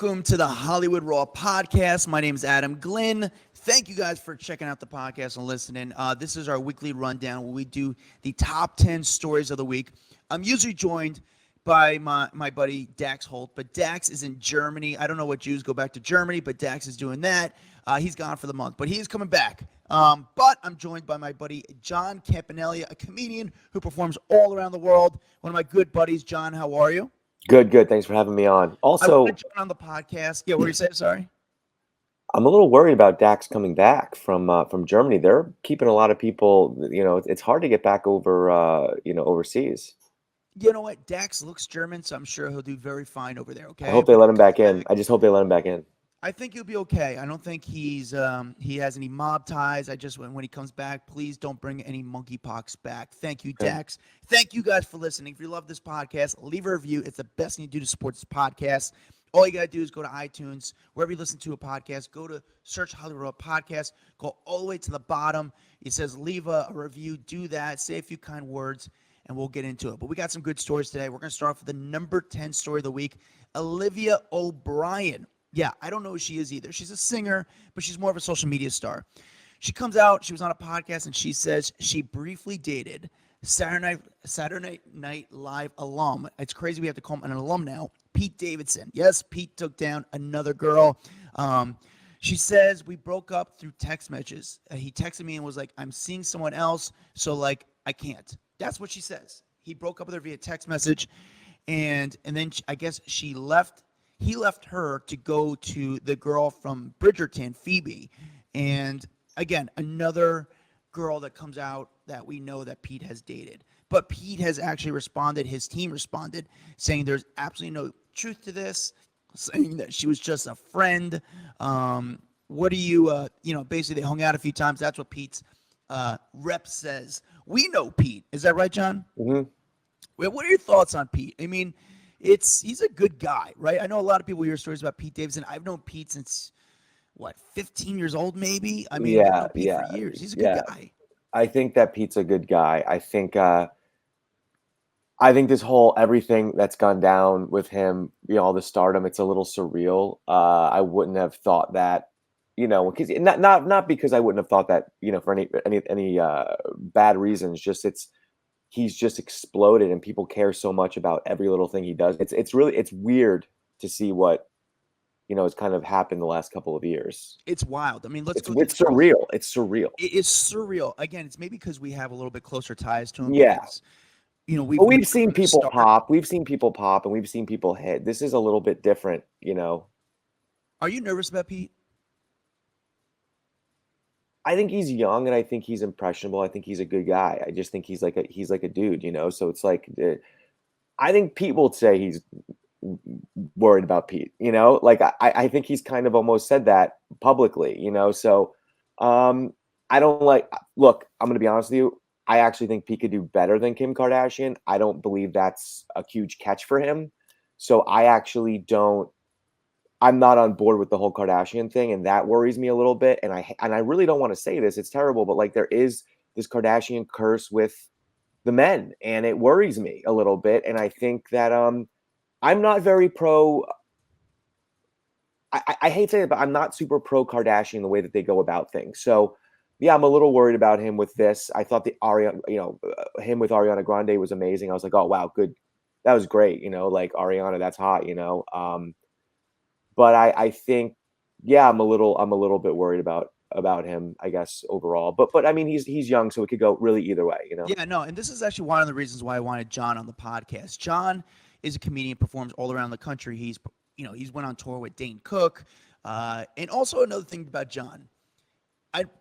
Welcome to the Hollywood Raw podcast. My name is Adam Glyn. Thank you guys for checking out the podcast and listening. This is our weekly rundown where we do the top 10 stories of the week. I'm usually joined by my buddy Dax Holt, but Dax is in Germany. I don't know what Jews go back to Germany, but Dax is doing that. He's gone for the month, but he is coming back. But I'm joined by my buddy John Campanelli, a comedian who performs all around the world. One of my good buddies. John, how are you? Good. Thanks for having me on. I Also, want to join on the podcast. Yeah, what were you saying? Sorry. I'm a little worried about Dax coming back from Germany. They're keeping a lot of people. It's hard to get back over overseas. You know what? Dax looks German, so I'm sure he'll do very fine over there. Okay. I hope they let him back in. I just hope they let him back in. I think he'll be okay. I don't think he has any mob ties. When he comes back, please don't bring any monkeypox back. Thank you, Dax. Thank you guys for listening. If you love this podcast, leave a review. It's the best thing you do to support this podcast. All you got to do is go to iTunes, wherever you listen to a podcast, go to search Hollywood Raw Podcast, go all the way to the bottom. It says leave a review. Do that. Say a few kind words, and we'll get into it. But we got some good stories today. We're going to start off with the number 10 story of the week, Olivia O'Brien. Yeah, I don't know who she is either. She's a singer, but she's more of a social media star. She comes out, she was on a podcast, and she says she briefly dated Saturday Night Live alum. It's crazy we have to call him an alum now, Pete Davidson. Yes, Pete took down another girl. She says, we broke up through text messages. He texted me and was like, I'm seeing someone else, so, I can't. That's what she says. He broke up with her via text message, and then I guess he left her to go to the girl from Bridgerton, Phoebe. And again, another girl that comes out that we know that Pete has dated. But Pete has actually responded, his team responded, saying there's absolutely no truth to this, saying that she was just a friend. What do you, basically they hung out a few times. That's what Pete's rep says. We know Pete. Is that right, John? Mm-hmm. What are your thoughts on Pete? I mean, he's a good guy, right? I know a lot of people hear stories about Pete Davidson. I've known Pete since 15 years old, maybe. I mean, I've known Pete for years. He's a good guy. I think that Pete's a good guy. I think this whole everything that's gone down with him, all the stardom, it's a little surreal. I wouldn't have thought that, because not because I wouldn't have thought that, for any bad reasons. Just he's just exploded, and people care so much about every little thing he does. It's weird to see what has kind of happened the last couple of years. It's wild. I mean, it's surreal. It's surreal. It is surreal. Again, it's maybe because we have a little bit closer ties to him. Yeah. Because, we've seen people pop. We've seen people pop, and we've seen people hit. This is a little bit different, Are you nervous about Pete? I think he's young, and I think he's impressionable. I think he's a good guy. I just think he's like a dude, So it's like, I think Pete will say he's worried about Pete, I think he's kind of almost said that publicly, So I don't look, I'm going to be honest with you. I actually think Pete could do better than Kim Kardashian. I don't believe that's a huge catch for him. So I'm not on board with the whole Kardashian thing, and that worries me a little bit. And I really don't want to say this; it's terrible, but there is this Kardashian curse with the men, and it worries me a little bit. And I think that I'm not very pro. I hate saying it, but I'm not super pro Kardashian the way that they go about things. So yeah, I'm a little worried about him with this. I thought him with Ariana Grande was amazing. I was like, oh wow, good, that was great. Ariana, that's hot. But I think, yeah, I'm a little bit worried about him, I guess, overall. But I mean, he's young, so it could go really either way, Yeah, no, and this is actually one of the reasons why I wanted John on the podcast. John is a comedian, performs all around the country. He's went on tour with Dane Cook, and also another thing about John.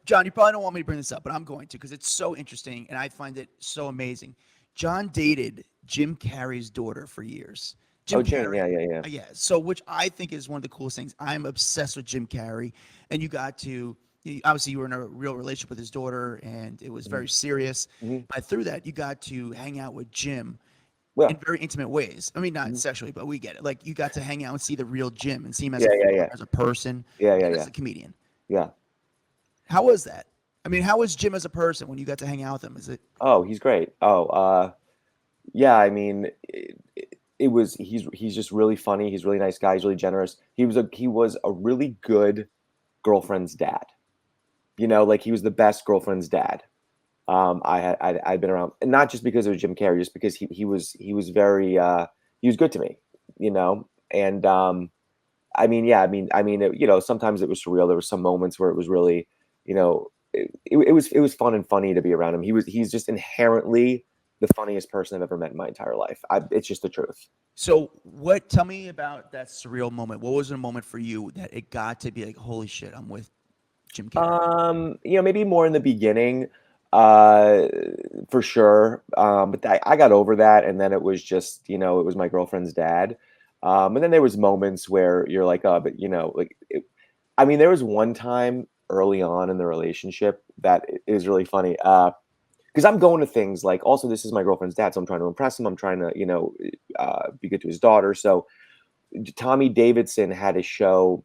John, you probably don't want me to bring this up, but I'm going to because it's so interesting and I find it so amazing. John dated Jim Carrey's daughter for years. Jim Carrey. Yeah. So, which I think is one of the coolest things. I'm obsessed with Jim Carrey, and obviously you were in a real relationship with his daughter, and it was very serious. Mm-hmm. But through that, you got to hang out with Jim in very intimate ways. I mean, not sexually, but we get it. You got to hang out and see the real Jim and see him as a person, as a comedian. Yeah. How was that? I mean, how was Jim as a person when you got to hang out with him? Is it? Oh, he's great. Oh, yeah. I mean, he's just really funny. He's a really nice guy. He's really generous. He was a really good girlfriend's dad. You know, like he was the best girlfriend's dad. I'd been around, and not just because it was Jim Carrey, just because he was very he was good to me, you know. And I mean, yeah, you know, sometimes it was surreal. There were some moments where it was really, you know, it was fun and funny to be around him. He's just inherently the funniest person I've ever met in my entire life. It's just the truth. So tell me about that surreal moment. What was a moment for you that it got to be like, holy shit, I'm with Jim Carrey? You know, maybe more in the beginning, for sure. But I got over that, and then it was just, you know, it was my girlfriend's dad. And then there was moments where you're like, oh, but you know, like, I mean, there was one time early on in the relationship that is really funny. Because I'm going to things like, also, this is my girlfriend's dad, so I'm trying to impress him. I'm trying to, you know, be good to his daughter. So Tommy Davidson had a show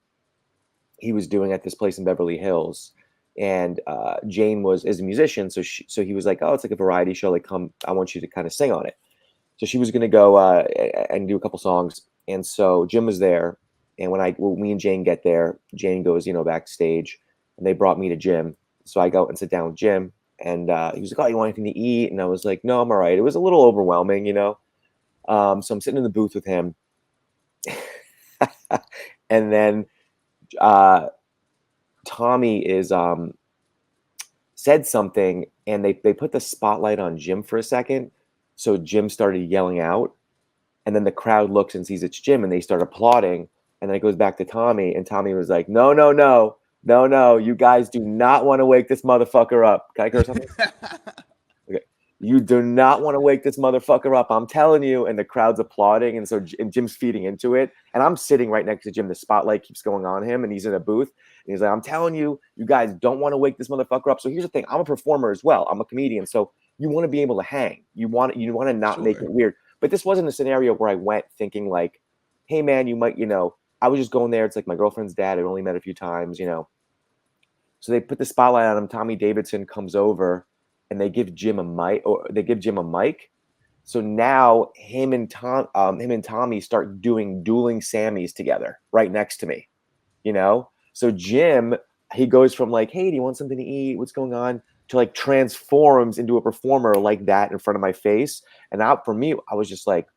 he was doing at this place in Beverly Hills, and Jane is a musician, so he was like, oh, it's like a variety show, like, come, I want you to kind of sing on it. So she was going to go and do a couple songs, and so Jim was there, and when me and Jane get there, Jane goes, you know, backstage, and they brought me to Jim. So I go and sit down with Jim, and he was like, oh, you want anything to eat? And I was like, no, I'm all right. It was a little overwhelming, you know. So I'm sitting in the booth with him, and then Tommy is said something, and they put the spotlight on Jim for a second. So Jim started yelling out, and then the crowd looks and sees it's Jim, and they start applauding. And then it goes back to Tommy, and Tommy was like, no, no, no, no, no, you guys do not want to wake this motherfucker up. Can I curse something? Okay. You do not want to wake this motherfucker up. I'm telling you. And the crowd's applauding. And so Jim's feeding into it. And I'm sitting right next to Jim. The spotlight keeps going on him, and he's in a booth. And he's like, I'm telling you, you guys don't want to wake this motherfucker up. So here's the thing. I'm a performer as well. I'm a comedian. So you want to be able to hang. You want to not make it weird. But this wasn't a scenario where I went thinking like, hey, man, you might, you know, I was just going there. It's like my girlfriend's dad. I'd only met a few times, you know. So they put the spotlight on him. Tommy Davidson comes over, and they give Jim a mic. So now him and Tommy start doing dueling Sammys together right next to me, you know? So Jim, he goes from like, hey, do you want something to eat? What's going on? To like transforms into a performer like that in front of my face. And for me, I was just like,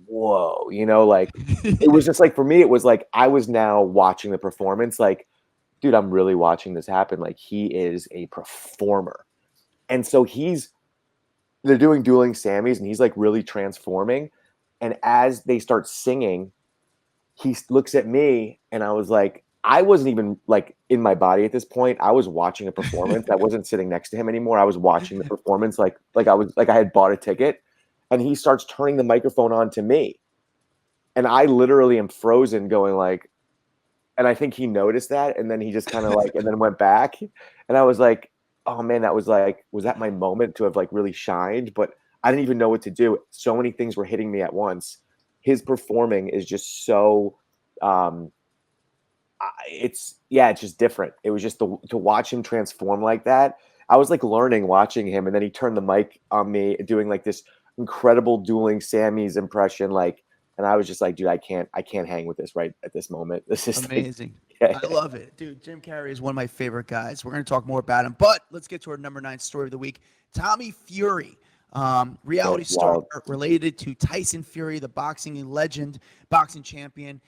whoa, you know, like it was just like, for me, it was like, I was now watching the performance. Like, dude, I'm really watching this happen. Like, he is a performer. And so they're doing dueling Sammys, and he's like really transforming. And as they start singing, he looks at me, and I was like, I wasn't even like in my body at this point. I was watching a performance. I wasn't sitting next to him anymore. I was watching the performance like I had bought a ticket. And he starts turning the microphone on to me. And I literally am frozen, going like, and I think he noticed that, and then he just kind of like, and then went back. And I was like, oh man, was that my moment to have like really shined? But I didn't even know what to do. So many things were hitting me at once. His performing is just so, it's just different. It was just to watch him transform like that. I was like learning watching him, and then he turned the mic on me, doing like this incredible dueling Sammy's impression, like, and I was just like, dude, I can't hang with this right at this moment. This is amazing. Like, I love it, dude. Jim Carrey is one of my favorite guys. We're going to talk more about him, but let's get to our number 9 story of the week. Tommy Fury, reality star related to Tyson Fury, the boxing legend, boxing champion.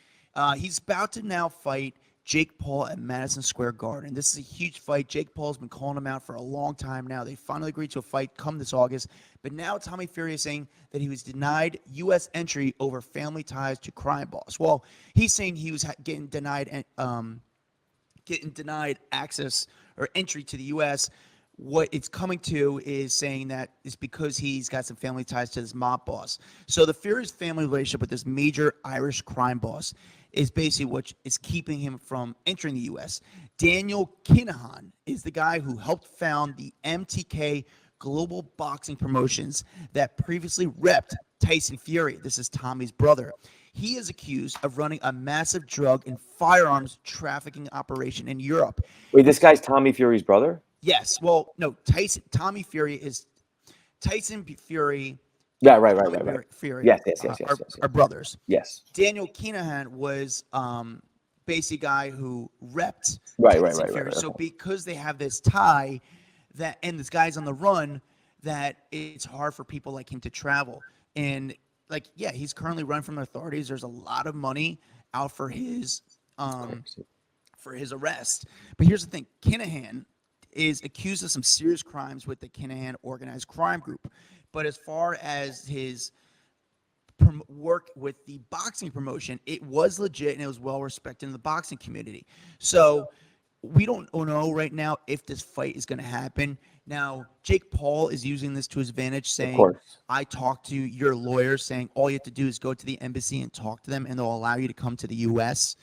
He's about to now fight Jake Paul at Madison Square Garden. This is a huge fight. Jake Paul's been calling him out for a long time now. They finally agreed to a fight come this August. But now Tommy Fury is saying that he was denied U.S. entry over family ties to crime boss. Well, he's saying he was getting denied access or entry to the U.S. What it's coming to is saying that it's because he's got some family ties to this mob boss. So the Fury's family relationship with this major Irish crime boss is basically what is keeping him from entering the U.S. Daniel Kinahan is the guy who helped found the MTK Global Boxing Promotions that previously repped Tyson Fury. This is Tommy's brother. He is accused of running a massive drug and firearms trafficking operation in Europe. wait, this guy's Tommy Fury's brother? Yes. Well, no, Tyson Fury Yeah, right. Tommy Fury Yes, yes, yes, yes, yes, yes. are brothers. Yes. Daniel Kinahan was basically a guy who repped Right. Tyson Fury. So because they have this tie, that and this guy's on the run, that it's hard for people like him to travel. And like, yeah, he's currently run from the authorities. There's a lot of money out for his arrest. But here's the thing: Kinahan is accused of some serious crimes with the Kinahan organized crime group. But as far as his work with the boxing promotion, it was legit and it was well respected in the boxing community. So we don't know right now if this fight is going to happen. Now, Jake Paul is using this to his advantage, saying, I talked to your lawyer, saying all you have to do is go to the embassy and talk to them, and they'll allow you to come to the U.S.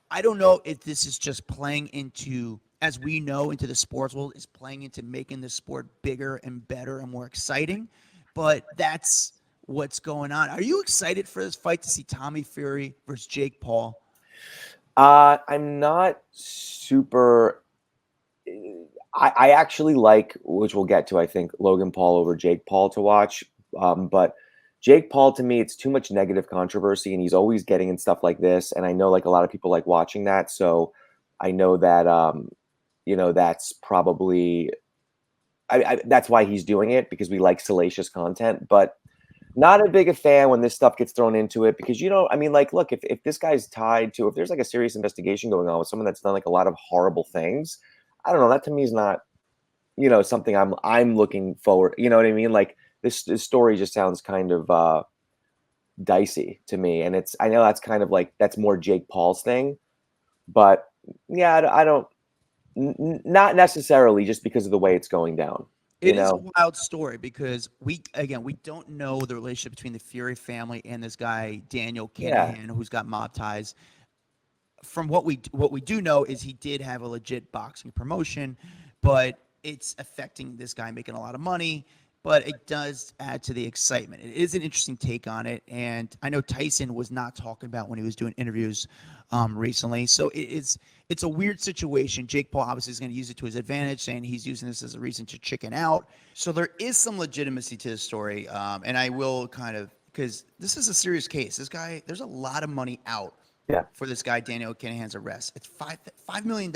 I don't know if this is just playing into, as we know, into the sports world, is playing into making the sport bigger and better and more exciting, but that's what's going on. Are you excited for this fight to see Tommy Fury versus Jake Paul? I'm not super. I actually like, which we'll get to, I think, Logan Paul over Jake Paul to watch. But Jake Paul, to me, it's too much negative controversy, and he's always getting in stuff like this. And I know like a lot of people like watching that. So I know that, that's probably, that's why he's doing it, because we like salacious content. But not a big a fan when this stuff gets thrown into it, because, look, if this guy's tied to, if there's like a serious investigation going on with someone that's done like a lot of horrible things, I don't know, that to me is not, something I'm looking forward, you know what I mean? Like this story just sounds kind of dicey to me. And I know that's kind of like, that's more Jake Paul's thing, but yeah, I don't, not necessarily just because of the way it's going down. It is a wild story because we don't know the relationship between the Fury family and this guy Daniel Kinahan, who's got mob ties. From what we do know is he did have a legit boxing promotion, but it's affecting this guy making a lot of money. But it does add to the excitement. It is an interesting take on it, and I know Tyson was not talking about when he was doing interviews recently. So it's a weird situation. Jake Paul obviously is going to use it to his advantage, saying he's using this as a reason to chicken out. So there is some legitimacy to this story, and I will because this is a serious case. This guy, there's a lot of money out for this guy Daniel Kinahan's arrest. It's $5 million.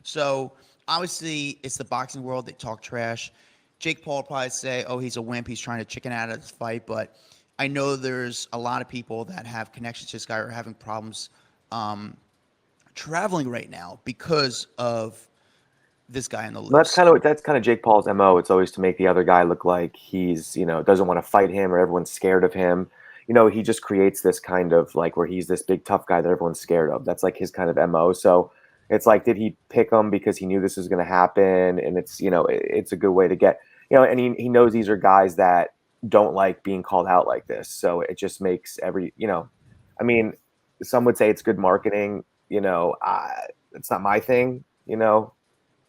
So obviously it's the boxing world. They talk trash. Jake Paul will probably say, oh, he's a wimp. He's trying to chicken out of this fight. But I know there's a lot of people that have connections to this guy or having problems traveling right now because of this guy in the loose. That's kind of Jake Paul's MO. It's always to make the other guy look like he's, doesn't want to fight him or everyone's scared of him. He just creates this kind of like where he's this big tough guy that everyone's scared of. That's like his kind of MO. So it's like, did he pick him because he knew this was going to happen? And it's, it's a good way to get, and he knows these are guys that don't like being called out like this. So it just makes some would say it's good marketing, it's not my thing,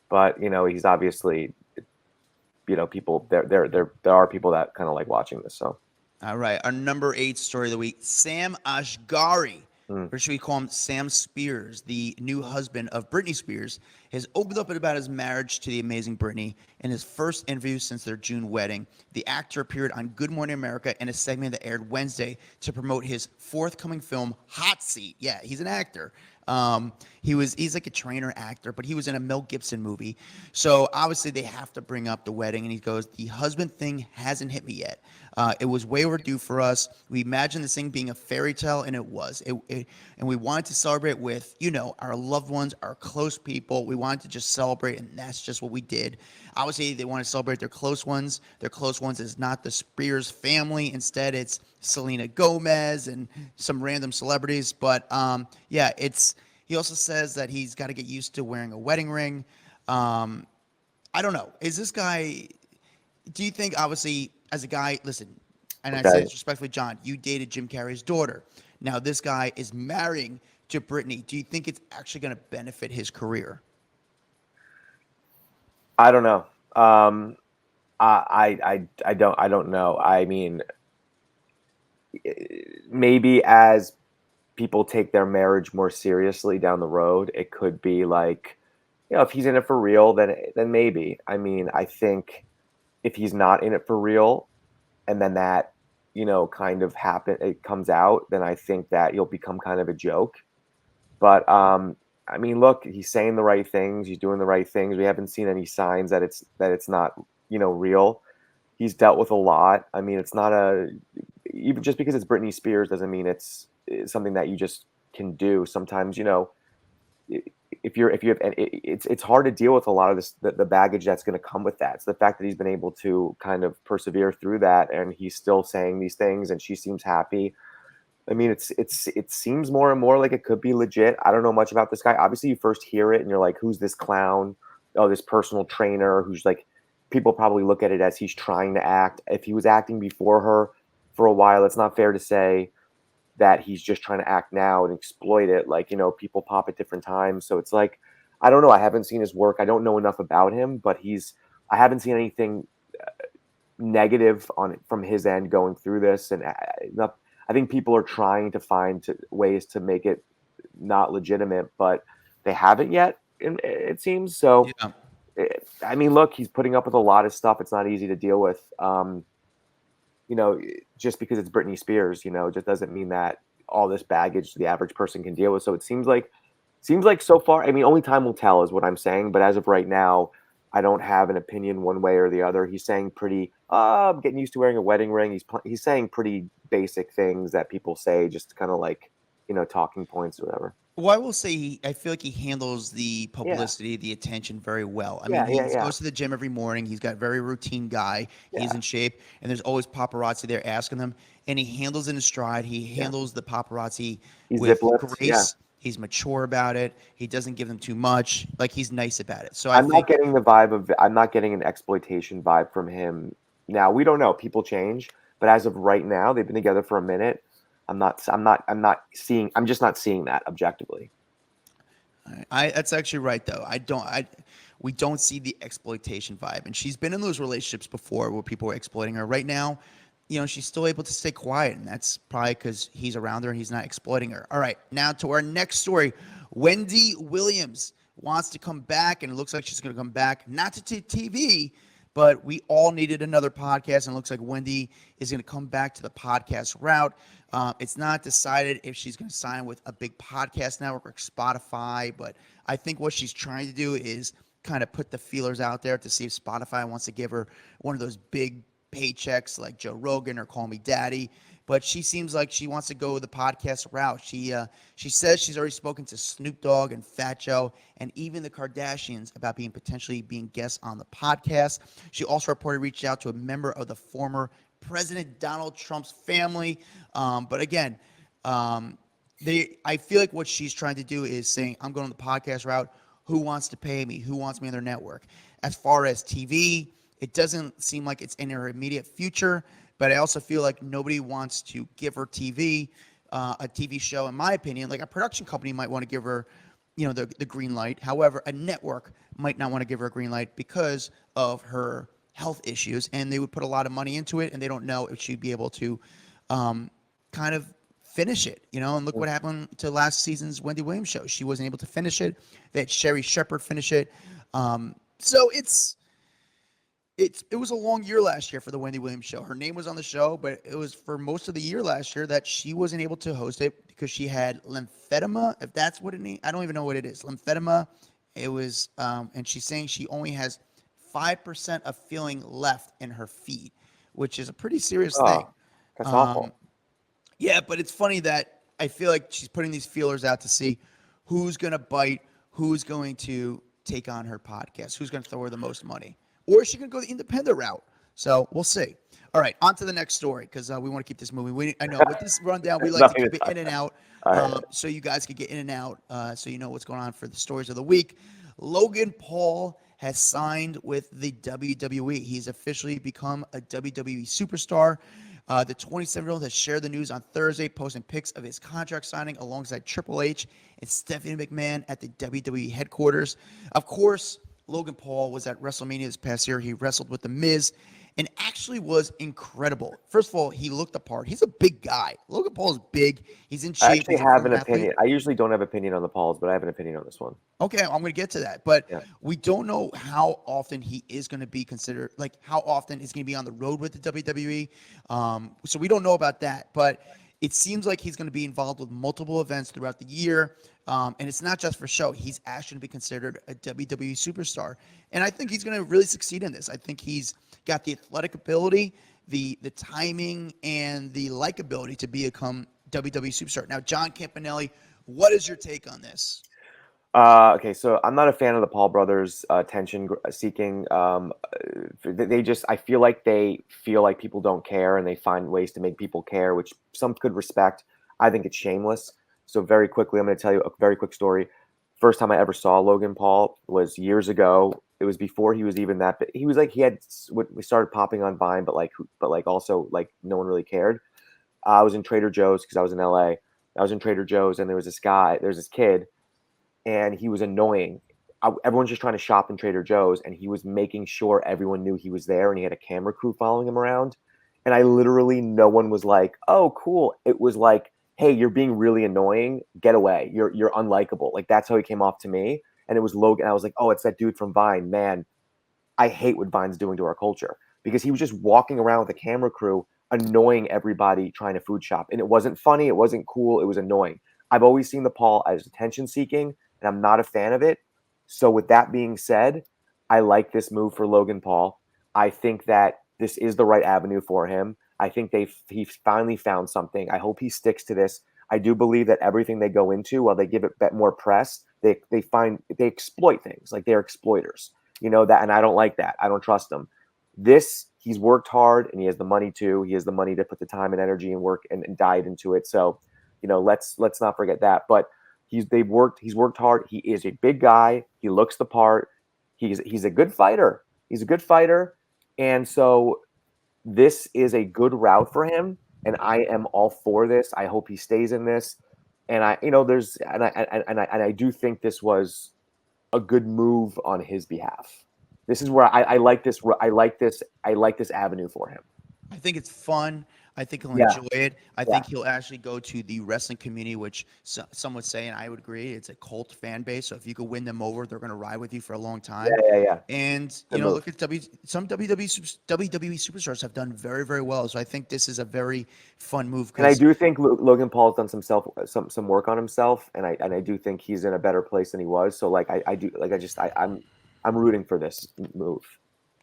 but he's obviously, people there are people that kind of like watching this. So. All right. Our number 8 story of the week, Sam Asghari, or should we call him Sam Spears, the new husband of Britney Spears, has opened up about his marriage to the amazing Britney in his first interview since their June wedding. The actor appeared on Good Morning America in a segment that aired Wednesday to promote his forthcoming film, Hot Seat. Yeah, he's an actor. He's like a trainer actor, but he was in a Mel Gibson movie. So obviously they have to bring up the wedding, and he goes, the husband thing hasn't hit me yet. It was way overdue for us. We imagined this thing being a fairy tale, and it was. And we wanted to celebrate with, our loved ones, our close people. We wanted to just celebrate, and that's just what we did. Obviously, they want to celebrate their close ones. Their close ones is not the Spears family. Instead, it's Selena Gomez and some random celebrities. But, he also says that he's got to get used to wearing a wedding ring. I don't know. Is this guy... Do you think, obviously, as a guy, listen, and I say this respectfully, John, you dated Jim Carrey's daughter. Now this guy is marrying to Britney. Do you think it's actually going to benefit his career? I don't know. I don't know. I mean, maybe as people take their marriage more seriously down the road, it could be like, if he's in it for real, then maybe. I mean, I think if he's not in it for real, and then that, kind of it comes out, then I think that you'll become kind of a joke. But I mean, look, he's saying the right things, he's doing the right things. We haven't seen any signs that it's not, real. He's dealt with a lot. I mean, it's not even just because it's Britney Spears doesn't mean it's something that you just can do. Sometimes, if you have, and it's hard to deal with a lot of this, the baggage that's going to come with that. So the fact that he's been able to kind of persevere through that, and he's still saying these things, and she seems happy. I mean, it seems more and more like it could be legit. I don't know much about this guy. Obviously, you first hear it and you're like, who's this clown? Oh, this personal trainer who's like, people probably look at it as he's trying to act. If he was acting before her for a while, it's not fair to say that he's just trying to act now and exploit it. Like, people pop at different times. So it's like, I don't know. I haven't seen his work. I don't know enough about him, but I haven't seen anything negative from his end going through this. And I think people are trying to find ways to make it not legitimate, but they haven't yet, it seems. So, Yeah. I mean, look, he's putting up with a lot of stuff. It's not easy to deal with. Just because it's Britney Spears, just doesn't mean that all this baggage the average person can deal with. So it seems like so far, I mean, only time will tell is what I'm saying. But as of right now, I don't have an opinion one way or the other. He's saying pretty, I'm getting used to wearing a wedding ring. He's saying pretty basic things that people say, just kind of like, talking points or whatever. Well, I will say I feel like he handles the publicity, the attention very well. I mean, he goes to the gym every morning. He's got a very routine guy. Yeah. He's in shape, and there's always paparazzi there asking him, and he handles it in stride. He handles the paparazzi with grace. Yeah. He's mature about it. He doesn't give them too much. Like, he's nice about it. So I'm not getting I'm not getting an exploitation vibe from him. Now, we don't know. People change, but as of right now, they've been together for a minute. I'm just not seeing that objectively. That's actually right, though. We don't see the exploitation vibe, and she's been in those relationships before where people were exploiting her. Right now, she's still able to stay quiet, and that's probably because he's around her and he's not exploiting her. All right, now to our next story. Wendy Williams wants to come back, and it looks like she's going to come back, not to TV, but we all needed another podcast, and it looks like Wendy is going to come back to the podcast route. It's not decided if she's going to sign with a big podcast network or Spotify, but I think what she's trying to do is kind of put the feelers out there to see if Spotify wants to give her one of those big paychecks like Joe Rogan or Call Me Daddy. But she seems like she wants to go the podcast route. She says she's already spoken to Snoop Dogg and Fat Joe and even the Kardashians about potentially being guests on the podcast. She also reportedly reached out to a member of the former President Donald Trump's family. But again, I feel like what she's trying to do is saying, I'm going on the podcast route. Who wants to pay me? Who wants me on their network? As far as TV, it doesn't seem like it's in her immediate future. But I also feel like nobody wants to give her a TV show, in my opinion. Like a production company might want to give her, the green light. However, a network might not want to give her a green light because of her health issues, and they would put a lot of money into it, and they don't know if she'd be able to kind of finish it, And look what happened to last season's Wendy Williams show. She wasn't able to finish it. They had Sherry Shepherd finish it. So it was a long year last year for the Wendy Williams show. Her name was on the show, but it was for most of the year last year that she wasn't able to host it because she had lymphedema, if that's what it means. I don't even know what it is. Lymphedema. It was, and she's saying she only has 5% of feeling left in her feet, which is a pretty serious thing. That's awful. Yeah, but it's funny that I feel like she's putting these feelers out to see who's going to bite, who's going to take on her podcast, who's going to throw her the most money. Or is she going to go the independent route? So we'll see. All right, on to the next story because we want to keep this moving. I know with this rundown, we like to keep it in and out so you guys can get in and out so you know what's going on for the stories of the week. Logan Paul has signed with the WWE. He's officially become a WWE superstar. The 27-year-old has shared the news on Thursday, posting pics of his contract signing alongside Triple H and Stephanie McMahon at the WWE headquarters. Of course, Logan Paul was at WrestleMania this past year. He wrestled with The Miz, and actually was incredible. First of all, he looked the part. He's a big guy. Logan Paul is big. He's in I shape. actually He's a have former an athlete. opinion. I usually don't have opinion on the Pauls, but I have an opinion on this one. Okay, I'm going to get to that. But Yeah. we don't know how often he is going to be considered, like how often he's going to be on the road with the WWE. So we don't know about that. But it seems like he's going to be involved with multiple events throughout the year. And it's not just for show. He's actually going to be considered a WWE superstar. And I think he's going to really succeed in this. I think he's got the athletic ability, the timing, and the likability to become WWE superstar. Now, John Campanelli, what is your take on this? Okay, so I'm not a fan of the Paul brothers attention seeking. They just, I feel like they feel like people don't care, and they find ways to make people care, which some could respect. I think it's shameless. So very quickly, I'm going to tell you a very quick story. First time I ever saw Logan Paul was years ago. It was before he was even that big. He was like, we started popping on Vine, but also like no one really cared. I was in Trader Joe's because I was in LA. I was in Trader Joe's, and there's this kid, and he was annoying. Everyone's just trying to shop in Trader Joe's, and he was making sure everyone knew he was there, and he had a camera crew following him around. And I literally, no one was like, "Oh, cool." It was like, "Hey, you're being really annoying. Get away. You're unlikable." Like that's how he came off to me. And it was Logan. I was like, "Oh, it's that dude from Vine." Man, I hate what Vine's doing to our culture, because he was just walking around with a camera crew, annoying everybody trying to food shop. And it wasn't funny. It wasn't cool. It was annoying. I've always seen the Paul as attention seeking, and I'm not a fan of it. So with that being said, I like this move for Logan Paul. I think that this is the right avenue for him. I think he finally found something. I hope he sticks to this. I do believe that everything they go into, while they give it more press, they exploit things. Like they're exploiters. You know that, and I don't like that. I don't trust him. He's worked hard, and he has the money to. He has the money to put the time and energy and work and dive into it. So, let's not forget that. But he's worked hard. He is a big guy. He looks the part. He's a good fighter. He's a good fighter. And so this is a good route for him. And I am all for this. I hope he stays in this. And I do think this was a good move on his behalf. This is where I like this. I like this avenue for him. I think it's fun. I think he'll Yeah. enjoy it. I Yeah. think he'll actually go to the wrestling community, which some would say, and I would agree, it's a cult fan base. So if you could win them over, they're going to ride with you for a long time. Yeah. And Good move. look at some WWE superstars have done very, very well. So I think this is a very fun move. And I do think Logan Paul's done some work on himself, and I do think he's in a better place than he was. So I'm rooting for this move.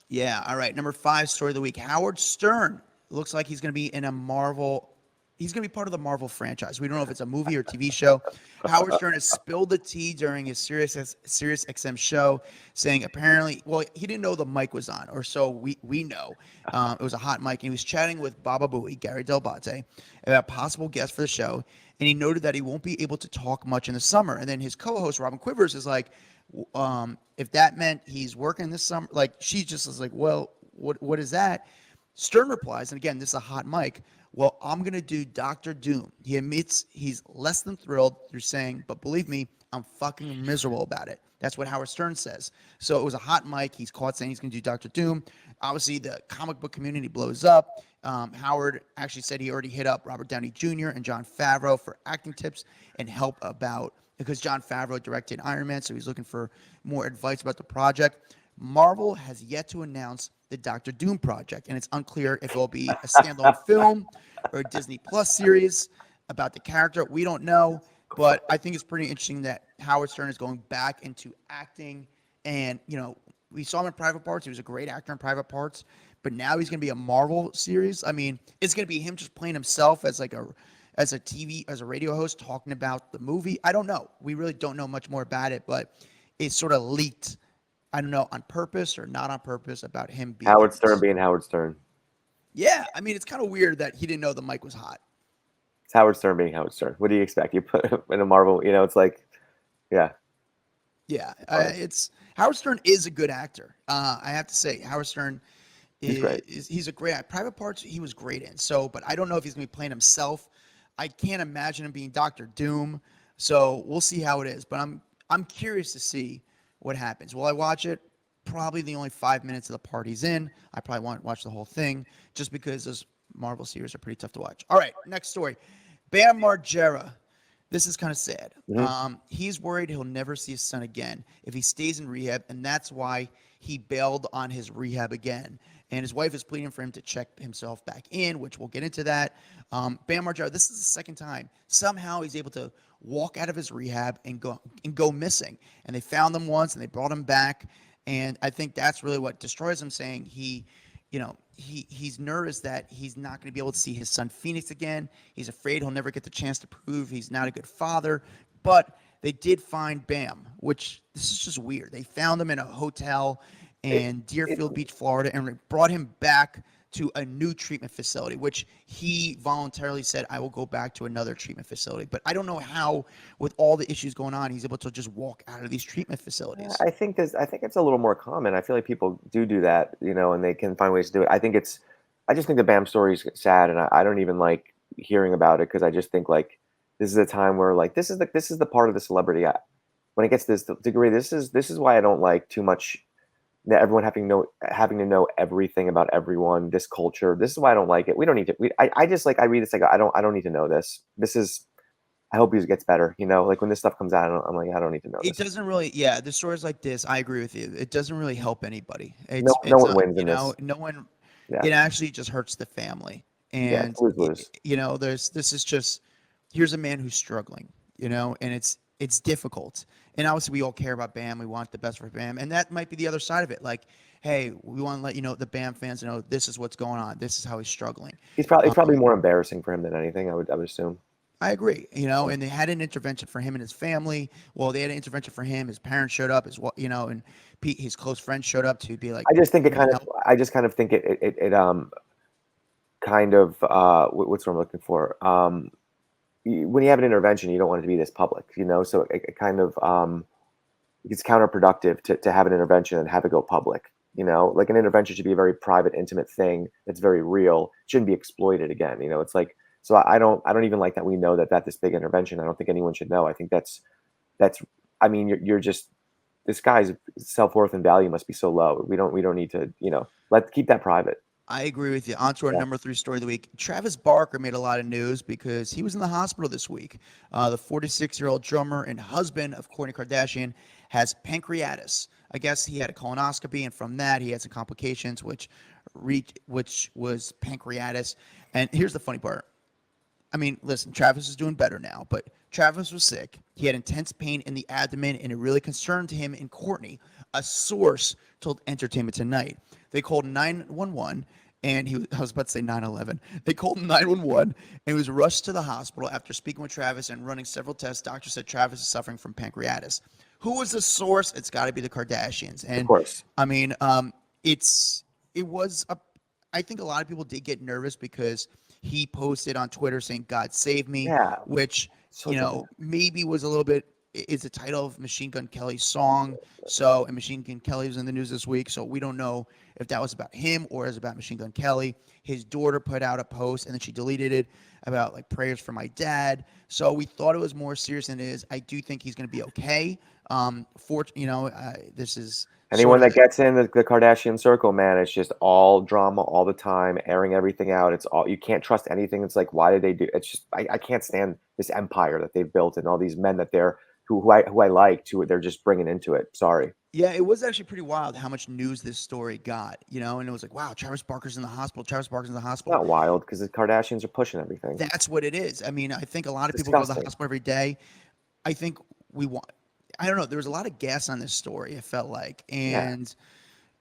Yeah. All right. Number 5 story of the week. Howard Stern looks like he's going to be in a Marvel. He's going to be part of the Marvel franchise. We don't know if it's a movie or TV show. Howard Stern has spilled the tea during his Sirius XM show, saying apparently, well, he didn't know the mic was on, or so we know. It was a hot mic, and he was chatting with Baba Booey, Gary Del Bate, about possible guests for the show, and he noted that he won't be able to talk much in the summer. And then his co-host, Robin Quivers, is like, if that meant he's working this summer, like she just was like, well, what is that? Stern replies, and again, this is a hot mic. Well, I'm going to do Dr. Doom. He admits he's less than thrilled through saying, but believe me, I'm fucking miserable about it. That's what Howard Stern says. So it was a hot mic. He's caught saying he's going to do Dr. Doom. Obviously, the comic book community blows up. Howard actually said he already hit up Robert Downey Jr. and Jon Favreau for acting tips and help because Jon Favreau directed Iron Man, so he's looking for more advice about the project. Marvel has yet to announce the Doctor Doom project, and it's unclear if it will be a standalone film or a Disney Plus series about the character. We don't know, but I think it's pretty interesting that Howard Stern is going back into acting. And, we saw him in Private Parts. He was a great actor in Private Parts, but now he's going to be a Marvel series. I mean, it's going to be him just playing himself as a radio host talking about the movie. I don't know. We really don't know much more about it, but it's sort of leaked, I don't know, on purpose or not on purpose, about him being Howard Stern being Howard Stern. Yeah, I mean, it's kind of weird that he didn't know the mic was hot. It's Howard Stern being Howard Stern. What do you expect? You put him in a Marvel, it's like, yeah. Yeah, it's Howard Stern is a good actor. I have to say, Howard Stern he's a great actor. Private Parts he was great in. So, but I don't know if he's going to be playing himself. I can't imagine him being Doctor Doom. So we'll see how it is. But I'm curious to see what happens. Will I watch it? probably the only 5 minutes of the part he's in. I probably won't watch the whole thing just because those Marvel series are pretty tough to watch. All right, next story. Bam Margera. This is kind of sad. He's worried he'll never see his son again if he stays in rehab, and that's why he bailed on his rehab again. And his wife is pleading for him to check himself back in, which we'll get into that. Bam Margera, this is the second time. Somehow he's able to walk out of his rehab and go missing. And they found him once, and they brought him back. And I think that's really what destroys him, saying he's nervous that he's not going to be able to see his son Phoenix again. He's afraid he'll never get the chance to prove he's not a good father. But they did find Bam, which this is just weird. They found him in a hotel in Deerfield Beach, Florida, and brought him back to a new treatment facility, which he voluntarily said, I will go back to another treatment facility. But I don't know how, with all the issues going on, he's able to just walk out of these treatment facilities. I think it's a little more common. I feel like people do that, and they can find ways to do it. I just think the Bam story is sad, and I don't even like hearing about it because I just think like this is a time where like this is the part of the celebrity. When it gets to this degree, this is why I don't like too much. Everyone having to know everything about everyone, this culture. This is why I don't like it. We don't need to. I just like I read this. I go, I don't need to know this. This is. I hope he gets better. Like when this stuff comes out, I'm like, I don't need to know. It doesn't really. Yeah, the stories like this, I agree with you. It doesn't really help anybody. No one wins in this. No one. Yeah. It actually just hurts the family. And lose. this is just. Here's a man who's struggling. And it's difficult. And obviously, we all care about Bam. We want the best for Bam. And that might be the other side of it. Like, hey, we want to let the Bam fans know this is what's going on. This is how he's struggling. It's probably more embarrassing for him than anything, I would assume. I agree. And they had an intervention for him and his family. Well, they had an intervention for him. His parents showed up, and Pete, his close friends showed up to be like. I just think it kind of think it kind of what's what I'm looking for. When you have an intervention, you don't want it to be this public, so it kind of it's counterproductive to have an intervention and have it go public. Like an intervention should be a very private, intimate thing that's very real. It shouldn't be exploited again. It's like, so I don't even like that we know that this big intervention. I don't think anyone should know. I think that's I mean, you're just, this guy's self-worth and value must be so low. We don't need to, keep that private. I agree with you. On to our number 3 story of the week. Travis Barker made a lot of news because he was in the hospital this week. The 46-year-old drummer and husband of Kourtney Kardashian has pancreatitis. I guess he had a colonoscopy, and from that he had some complications, which was pancreatitis. And here's the funny part. I mean, listen, Travis is doing better now, but Travis was sick. He had intense pain in the abdomen, and it really concerned him and Kourtney. A source told Entertainment Tonight. They called 911, and I was about to say 9/11. They called 911, and he was rushed to the hospital after speaking with Travis and running several tests. Doctors said Travis is suffering from pancreatitis. Who was the source? It's got to be the Kardashians. And of course. I mean, I think a lot of people did get nervous because he posted on Twitter saying, God save me, which, maybe was a little bit, is the title of Machine Gun Kelly's song. And Machine Gun Kelly was in the news this week. So we don't know if that was about him or is about Machine Gun Kelly. His daughter put out a post and then she deleted it about like prayers for my dad. So we thought it was more serious than it is. I do think he's going to be okay. This is anyone that gets in the Kardashian circle, man, it's just all drama all the time, airing everything out. It's all, you can't trust anything. It's like, why did they do? It's just, I can't stand this empire that they've built and all these men that who I like to, they're just bringing into it. Sorry. Yeah, it was actually pretty wild how much news this story got, and it was like, wow, Travis Barker's in the hospital. It's not wild because the Kardashians are pushing everything. That's what it is. I mean, I think a lot of people go to the hospital every day. I think I don't know. There was a lot of gas on this story, it felt like. And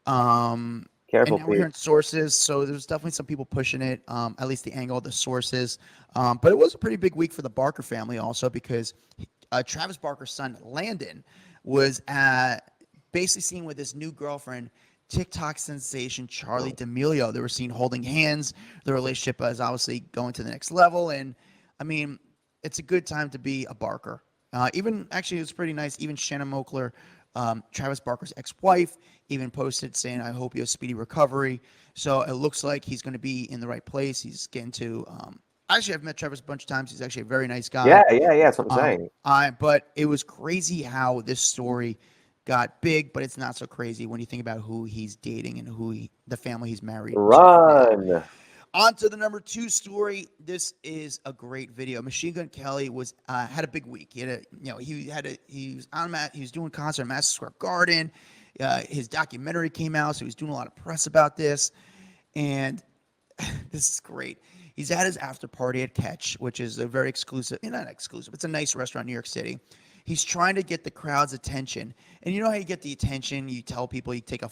careful, and now we're hearing sources, so there's definitely some people pushing it, at least the angle of the sources. But it was a pretty big week for the Barker family also because Travis Barker's son, Landon, was basically seen with his new girlfriend, TikTok sensation Charli D'Amelio. They were seen holding hands. The relationship is obviously going to the next level. And, I mean, it's a good time to be a Barker. It was pretty nice. Even Shannon Moakler, Travis Barker's ex-wife, even posted saying, I hope you have speedy recovery. So it looks like he's going to be in the right place. He's getting to actually, I've met Travis a bunch of times. He's actually a very nice guy. Yeah. That's what I'm saying. But it was crazy how this story got big, but it's not so crazy when you think about who he's dating and the family he's married to now. Run. On to the number 2 story. This is a great video. Machine Gun Kelly was had a big week. He was doing concert at Madison Square Garden. His documentary came out, so he was doing a lot of press about this. And this is great. He's at his after party at Catch, which is a very exclusive, not exclusive, it's a nice restaurant in New York City. He's trying to get the crowd's attention. And you know how you get the attention? You tell people you take a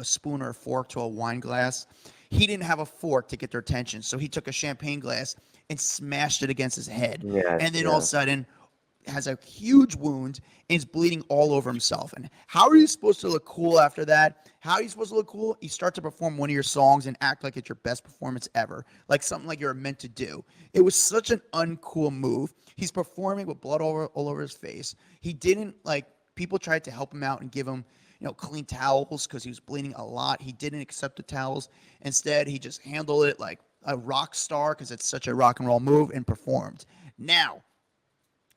spoon or a fork to a wine glass. He didn't have a fork to get their attention, so he took a champagne glass and smashed it against his head. Yes, and then all of a sudden has a huge wound and is bleeding all over himself. And how are you supposed to look cool after that? How are you supposed to look cool? You start to perform one of your songs and act like it's your best performance ever, like something like you're meant to do. It was such an uncool move. He's performing with blood all over his face. He didn't, people tried to help him out and give him clean towels because he was bleeding a lot. He didn't accept the towels. Instead, he just handled it like a rock star because it's such a rock and roll move and performed. Now,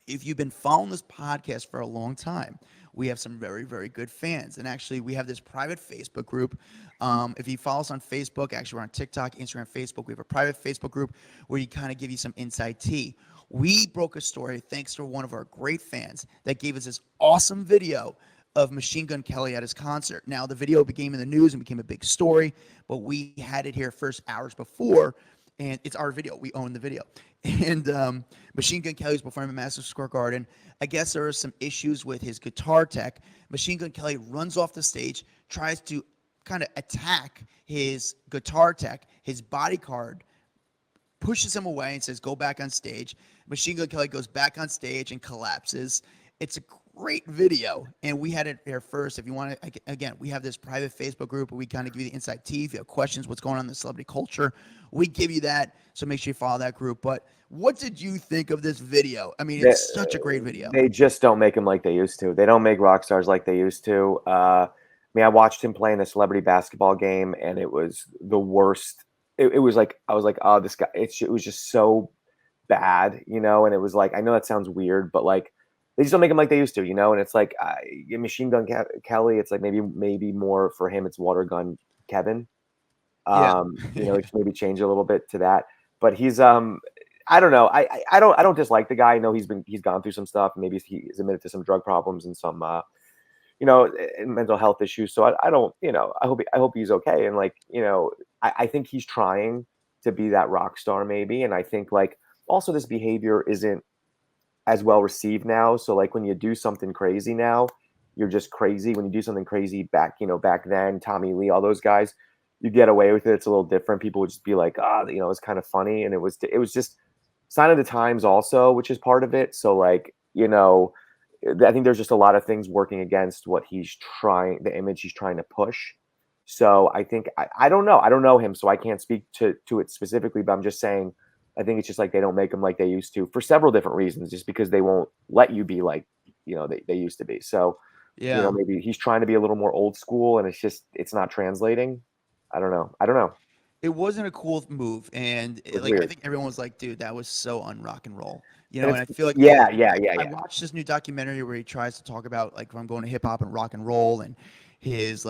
if you've been following this podcast for a long time, we have some very, very good fans. And actually, we have this private Facebook group. If you follow us on Facebook, actually, we're on TikTok, Instagram, Facebook. We have a private Facebook group where you kind of give you some inside tea. We broke a story thanks to one of our great fans that gave us this awesome video of Machine Gun Kelly at his concert. Now, the video became in the news and became a big story, but we had it here first hours before, and it's our video. We own the video. And Machine Gun Kelly was performing at Madison Square Garden. I guess there are some issues with his guitar tech. Machine Gun Kelly runs off the stage, tries to kind of attack his guitar tech. His bodyguard pushes him away and says, "Go back on stage." Machine Gun Kelly goes back on stage and collapses. It's a great video, and we had it here first. If you want to, again, we have this private Facebook group where we kind of give you the inside tea. If you have questions, what's going on in the celebrity culture, we give you that. So make sure you follow that group. But what did you think of this video? I mean, it's such a great video. They just don't make him like they used to. They don't make rock stars like they used to. I watched him play in a celebrity basketball game, and it was the worst. It was like, I was like, oh, this guy, it was just so bad, and it was like, I know that sounds weird, but like, they just don't make him like they used to, and it's like Machine Gun Kelly. It's like maybe more for him. It's Water Gun Kevin. Just maybe change a little bit to that. But he's I don't know. I don't dislike the guy. I know he's gone through some stuff. Maybe he's admitted to some drug problems and some mental health issues. So I don't I hope he's okay. And I think he's trying to be that rock star maybe. And I think also this behavior isn't as well received now. So when you do something crazy now, you're just crazy. When you do something crazy back then, Tommy Lee, all those guys, you get away with it. It's a little different. People would just be like, it's kind of funny. And it was just sign of the times also, which is part of it. So I think there's just a lot of things working against what the image he's trying to push. So I think, I don't know. I don't know him, so I can't speak to it specifically, but I'm just saying, I think it's just they don't make them like they used to for several different reasons, just because they won't let you be like, they used to be. So, maybe he's trying to be a little more old school and it's not translating. I don't know. It wasn't a cool move. And I think everyone was like, dude, that was so un-rock and roll. And I feel like, I watched this new documentary where he tries to talk about I'm going to hip hop and rock and roll and his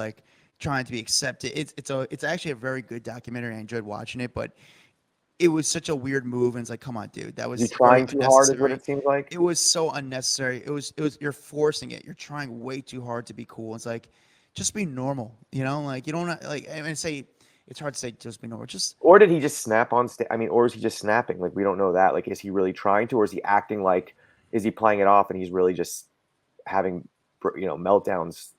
trying to be accepted. It's actually a very good documentary. I enjoyed watching it, but it was such a weird move, and it's like, come on, dude, that was you trying too hard is what it seems like. It was so unnecessary. It was you're forcing it. You're trying way too hard to be cool. It's like, just be normal, you don't say it's hard to say just be normal. Or did he just snap on stage? I mean, or is he just snapping? We don't know that. Is he really trying to, or is he acting is he playing it off and he's really just having meltdowns?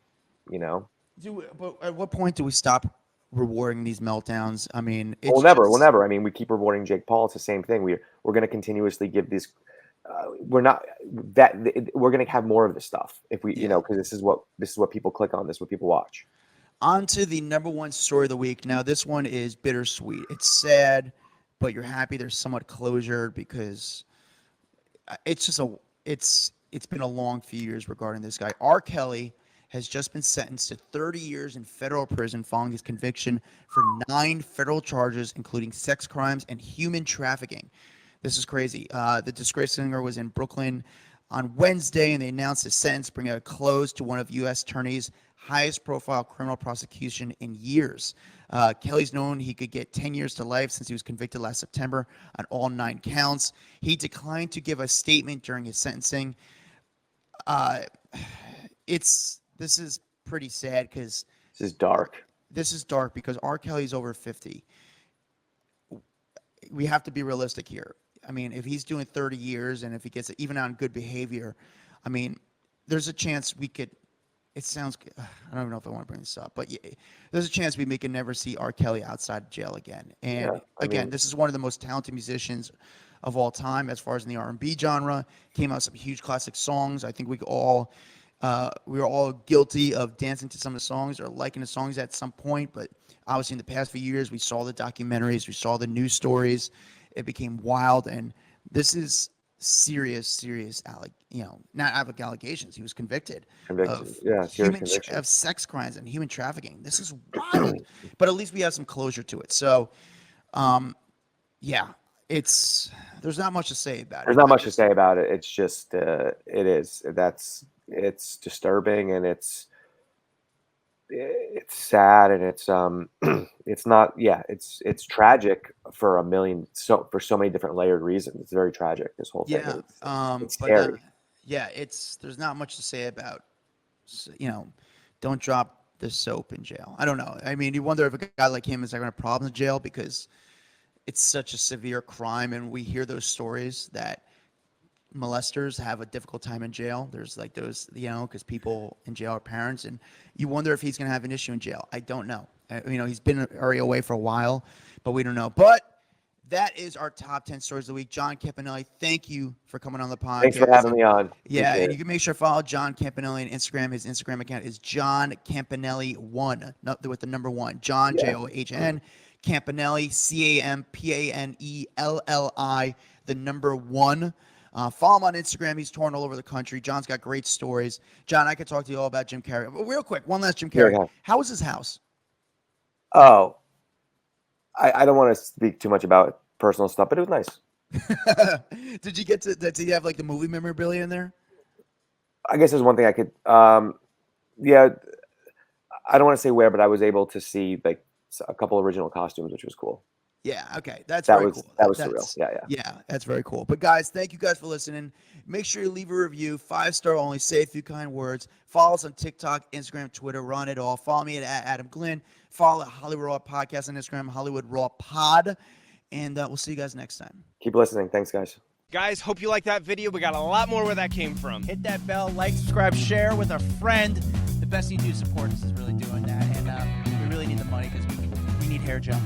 But at what point do we stop rewarding these meltdowns? I mean, we'll never. I mean, we keep rewarding Jake Paul. It's the same thing. We're going to continuously give these. We're going to have more of this stuff if we, because this is what people click on. This is what people watch. On to the number 1 story of the week. Now, this one is bittersweet. It's sad, but you're happy there's somewhat closure because it's been a long few years regarding this guy. R. Kelly has just been sentenced to 30 years in federal prison following his conviction for 9 federal charges, including sex crimes and human trafficking. This is crazy. The disgraced singer was in Brooklyn on Wednesday, and they announced his sentence, bringing a close to one of U.S. Attorney's highest-profile criminal prosecution in years. Kelly's known he could get 10 years to life since he was convicted last September on all 9 counts. He declined to give a statement during his sentencing. This is pretty sad because This is dark. This is dark because R. Kelly's over 50. We have to be realistic here. I mean, if he's doing 30 years and if he gets even on good behavior, I mean, there's a chance we could. It sounds. I don't even know if I want to bring this up, but yeah, there's a chance we can never see R. Kelly outside of jail again. And again, this is one of the most talented musicians of all time, as far as in the R&B genre. Came out with some huge classic songs. I think we were all guilty of dancing to some of the songs or liking the songs at some point. But obviously, in the past few years, we saw the documentaries, we saw the news stories. It became wild, and this is serious, not allegations. He was convicted of sex crimes and human trafficking. This is wild, but at least we have some closure to it. So, there's not much to say about it. There's not much to say about it. It's just, it's disturbing, and it's sad, and it's tragic for for so many different layered reasons. It's very tragic, this whole thing. It's scary. There's not much to say about, don't drop the soap in jail. I don't know. I mean, you wonder if a guy like him is going to have problems in jail because it's such a severe crime, and we hear those stories that molesters have a difficult time in jail. There's like those, because people in jail are parents, and you wonder if he's going to have an issue in jail. I don't know. He's been already away for a while, but we don't know. But that is our top 10 stories of the week. John Campanelli, thank you for coming on the podcast. Thanks for having me on. Yeah, and you can make sure to follow John Campanelli on Instagram. His Instagram account is John Campanelli 1, with the number 1. John, John, Campanelli, Campanelli, the number 1. Follow him on Instagram. He's touring all over the country. John's got great stories. John, I could talk to you all about Jim Carrey. But real quick, one last Jim Carrey. How was his house? Oh, I don't want to speak too much about personal stuff, but it was nice. Did he have like the movie memorabilia in there? I guess there's one thing I could, I don't want to say where, but I was able to see like a couple original costumes, which was cool. Yeah, okay. That was cool. That was surreal. Yeah, that's very cool. But guys, thank you guys for listening. Make sure you leave a review, 5-star only, say a few kind words. Follow us on TikTok, Instagram, Twitter, run it all. Follow me at Adam Glyn. Follow Hollywood Raw Podcast on Instagram, Hollywood Raw Pod. And we'll see you guys next time. Keep listening. Thanks, guys. Guys, hope you liked that video. We got a lot more where that came from. Hit that bell, like, subscribe, share with a friend. The best you do to support us is really doing that. And we really need the money because we need hair gel.